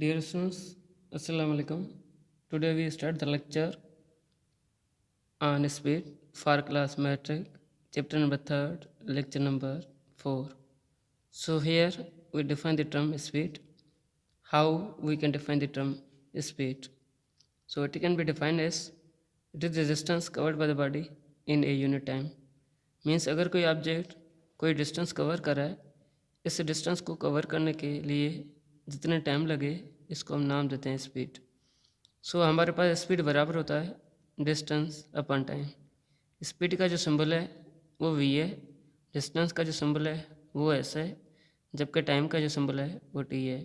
Dear students, Assalamu alaikum. Today we start the lecture on speed for class metric, chapter number 3, lecture number 4. So here we define the term speed. How we can define the term speed? So it can be defined as it is the distance covered by the body in a unit time. Means अगर कोई object कोई distance cover कर रहा है, इस distance को cover करने के लिए जितने टाइम लगे इसको हम नाम देते हैं स्पीड. सो हमारे पास स्पीड बराबर होता है डिस्टेंस अपॉन टाइम. स्पीड का जो सिंबल है वो v है, डिस्टेंस का जो सिंबल है वो s है, जबकि टाइम का जो सिंबल है वो t है.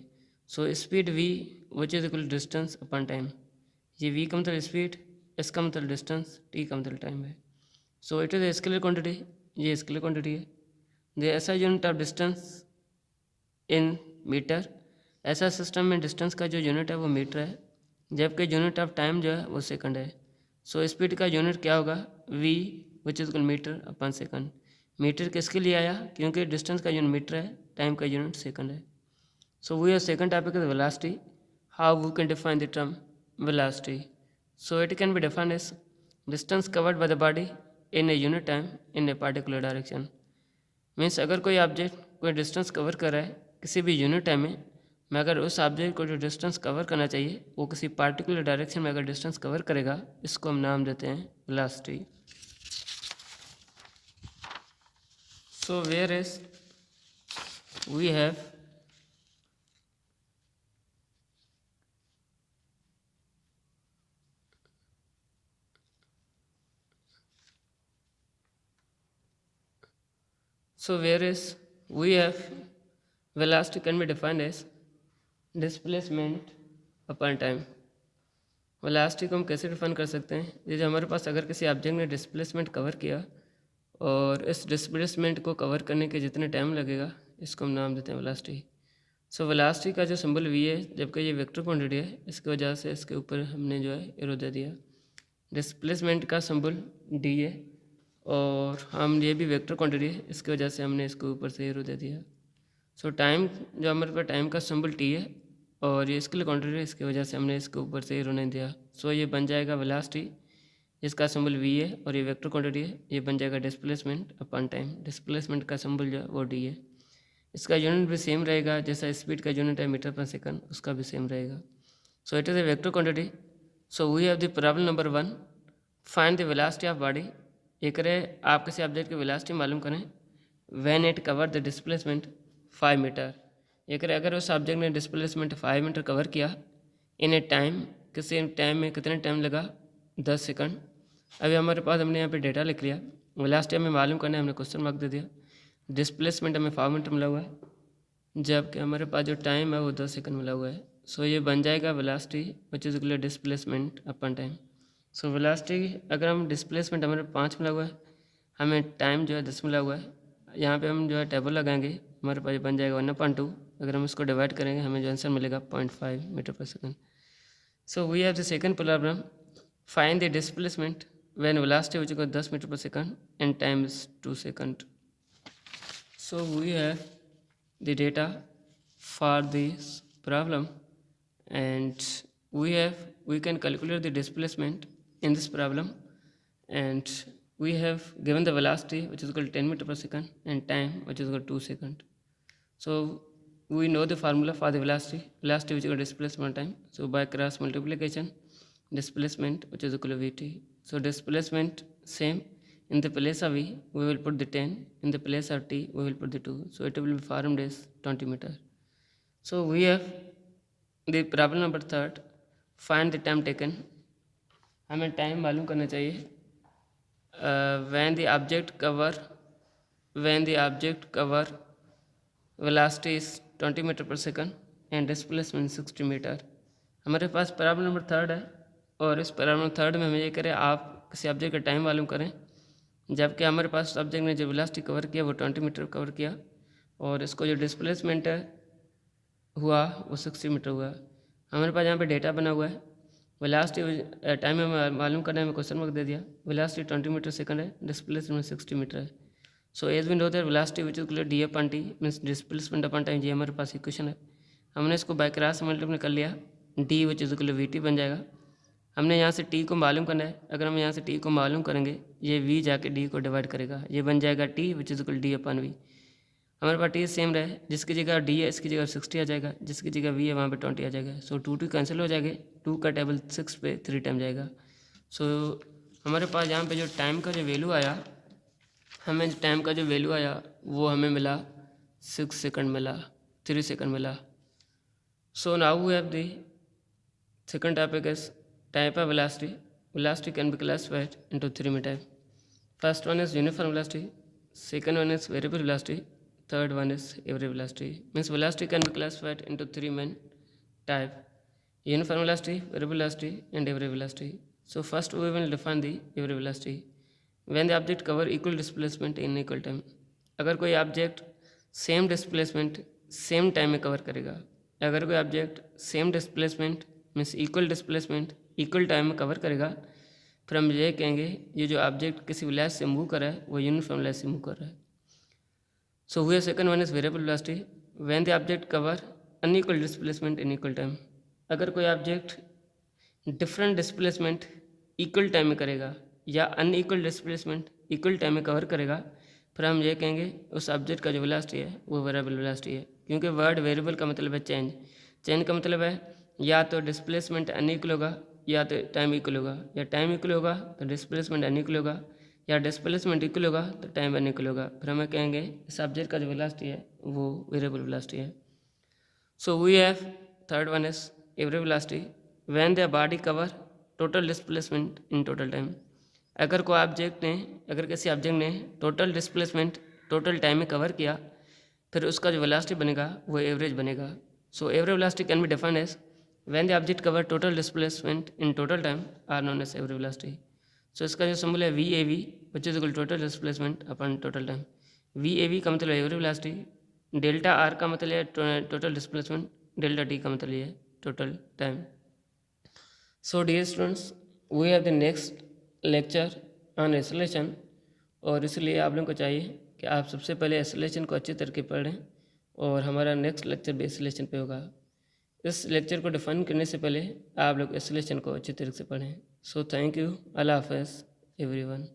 So speed v which is equal distance upon time. ये v का मतलब स्पीड, s का मतलब डिस्टेंस, t का मतलब टाइम है. So it is a scalar quantity, ये स्केलर क्वांटिटी है. The SI unit of distance in meter, SI system में डिस्टेंस का जो यूनिट है वो मीटर है, जबकि यूनिट ऑफ टाइम जो है वो सेकंड है. सो स्पीड का यूनिट क्या होगा, v which is meter upon second. Meter किसके लिए आया, क्योंकि डिस्टेंस का यूनिट मीटर है, टाइम का यूनिट सेकंड है. So we are second topic is velocity. How we can define the term velocity. So it can be defined as distance covered by the body in a unit time in a particular direction. Means अगर कोई object कोई distance cover कर रहा है किसी भी unit time में, अगर उस ऑब्जेक्ट को जो डिस्टेंस कवर करना चाहिए वो किसी पार्टिकुलर डायरेक्शन में अगर डिस्टेंस कवर करेगा, इसको हम नाम देते हैं velocity. So where is we have velocity can be defined as displacement upon time. वेलोसिटी को हम कैसे डिफाइन कर सकते हैं, जैसे हमारे पास अगर किसी ऑब्जेक्ट ने डिस्प्लेसमेंट कवर किया और इस डिस्प्लेसमेंट को कवर करने के जितने टाइम लगेगा इसको हम नाम देते हैं वेलोसिटी. सो वेलोसिटी का जो सिंबल v है, जबकि ये वेक्टर क्वांटिटी है, इसकी वजह से इसके ऊपर हमने जो है एरो दे दिया. डिस्प्लेसमेंट का सिंबल d है और हम ये भी वेक्टर क्वांटिटी है, इसकी वजह से हमने इसके ऊपर से एरो दे दिया. सो टाइम जो हमारे पास टाइम का सिंबल t है और ये इसके लिए क्वांटिटी है, इसकी वजह से हमने इसके ऊपर से एरो नहीं दिया. सो ये बन जाएगा वेलोसिटी, इसका सिंबल v है और ये वेक्टर क्वांटिटी है, ये बन जाएगा डिस्प्लेसमेंट अपॉन टाइम. डिस्प्लेसमेंट का सिंबल जो है वो d है. इसका यूनिट भी सेम रहेगा, जैसा स्पीड का यूनिट है मीटर पर सेकंड, उसका भी सेम रहेगा. So it is a vector quantity. So we have the problem number 1, find the velocity of body. ये करें आप किसी ऑब्जेक्ट की वेलोसिटी मालूम करें when it cover the displacement 5 meter. ये करें अगर उस ऑब्जेक्ट ने डिस्प्लेसमेंट 5 मीटर कवर किया इन ए टाइम, किसी टाइम में कितने टाइम लगा, 10 सेकंड. अभी हमारे पास हमने यहाँ पे डेटा लिख लिया, वेलोसिटी हमें मालूम करना है, हमने क्वेश्चन मार्क दे दिया. डिस्प्लेसमेंट हमें 5 मीटर मिला हुआ है, जबकि हमारे पास जो टाइम है वो 10 सेकंड मिला हुआ है. सो ये बन जाएगा velocity which is equal displacement upon time. So velocity अगर हम डिस्प्लेसमेंट हमारे 5 मिला हुआ है, हमें टाइम जो है 10 मिला हुआ है, यहाँ पे हम जो है टेबल लगाएंगे, हमारे पास बन जाएगा 1/2. अगर हम इसको डिवाइड करेंगे हमें जो आंसर मिलेगा 0.5 metre per second. So we have the second problem, find the displacement when velocity which equal 10 metre per second and time is 2 second. So we have the data for this problem and we can calculate the displacement in this problem, and we have given the velocity which is equal to 10 meter per second and time which is equal to 2 second. So we know the formula for the velocity which is equal to displacement time. So by cross multiplication, displacement which is equal to vt. So displacement same, in the place of v we will put the 10, in the place of t we will put the 2. So it will be formed as 20 meter. So we have the problem number 3, find the time taken. हमें time मालूम करना चाहिए when the object cover velocity is 20 meter per second and displacement 60 meter. हमारे पास problem number 3 है और इस problem 3 में हमें ये करें आप किसी ऑब्जेक्ट का टाइम मालूम करें, जबकि हमारे पास ऑब्जेक्ट ने जो वेलोसिटी कवर किया वो 20 मीटर कवर किया और इसको जो डिस्प्लेसमेंट हुआ वो 60 मीटर हुआ. हमारे पास यहाँ पे डेटा बना हुआ है, वेलोसिटी टाइम में मालूम करना है, हमें क्वेश्चन मार्क दे दिया. वेलोसिटी 20 मीटर सेकंड है, डिस्प्लेसमेंट 60 मीटर है. So as we know that velocity which is equal to D upon T means displacement upon time, ये हमारे पास इक्वेशन है. हमने इसको बाय क्रॉस मल्टीप्लाई कर लिया, D which is equal to V T बन जाएगा। हमने यहाँ से टी को मालूम करना है, अगर हम यहाँ से टी को मालूम करेंगे ये वी जाके डी को डिवाइड करेगा, ये बन जाएगा T which is equal D upon V. हमारे पास टी सेम रहे, जिसकी जगह डी है इसकी जगह 60 आ जाएगा, जिसकी जगह वी है वहाँ पे 20 आ जाएगा। सो 2 कैंसिल हो जाएंगे, 2 का टेबल 6 पे 3 टाइम जाएगा। सो हमारे पास यहाँ पे जो टाइम का जो वैल्यू आया, हमें टाइम का जो वैल्यू आया वो हमें मिला 6 सेकंड मिला, 3 सेकंड मिला। So now we have the second topic is type of velocity. Velocity can be classified into 3 main types. First one is uniform velocity, second one is variable velocity, third one is average velocity. Means velocity can be classified into 3 main types: uniform velocity, variable velocity and average velocity. So first we will define the average velocity. When the object cover equal displacement in equal time. अगर कोई object same displacement same time में cover करेगा, अगर कोई object same displacement means equal displacement equal time में cover करेगा, फिर हम ये कहेंगे ये जो ऑब्जेक्ट किसी वेलोसिटी से मूव कर रहा है वो यूनिफॉर्म वेलोसिटी से मूव कर रहा है। सो हुए second one is variable velocity, when the object cover unequal displacement in equal time. अगर कोई object different displacement equal time में करेगा या अनइक्वल डिस्प्लेसमेंट इक्वल टाइम में कवर करेगा, फिर हम ये कहेंगे उस ऑब्जेक्ट का जो वेलोसिटी है वो वेरिएबल वेलोसिटी है। क्योंकि वर्ड वेरिएबल का मतलब है चेंज, चेंज का मतलब है या तो डिस्प्लेसमेंट अनइक्वल होगा या तो टाइम इक्वल होगा, या टाइम इक्वल होगा तो डिस्प्लेसमेंट अनइक्वल होगा, या डिस्प्लेसमेंट इक्वल होगा तो टाइम अनइक्वल होगा। फिर हमें कहेंगे इस ऑब्जेक्ट का जो वेलोसिटी है वो वेरिएबल वेलोसिटी है। So we have third one is average velocity, when the body cover total displacement in total time. अगर कोई ऑब्जेक्ट ने, अगर किसी ऑब्जेक्ट ने टोटल डिस्प्लेसमेंट टोटल टाइम में कवर किया, फिर उसका जो वेलोसिटी बनेगा वो एवरेज बनेगा। So average velocity can be defined as when the object cover total displacement in total time are known as average velocity. So इसका जो सिंबल है VAV which is equal to total displacement upon total time. VAV का मतलब है average velocity, delta R का मतलब है total displacement, delta T का मतलब है total time. So dear students, we have the next lecture on acceleration, और इसलिए आप लोगों को चाहिए कि आप सबसे पहले एक्सेलरेशन को अच्छी तरीके पढ़ें और हमारा नेक्स्ट लेक्चर भी एक्सेलरेशन पे होगा। इस लेक्चर को डिफाइन करने से पहले आप लोग एक्सेलरेशन को अच्छी तरीके से पढ़ें। सो थैंक यू, अल्लाह हाफ़िज़ एवरीवन।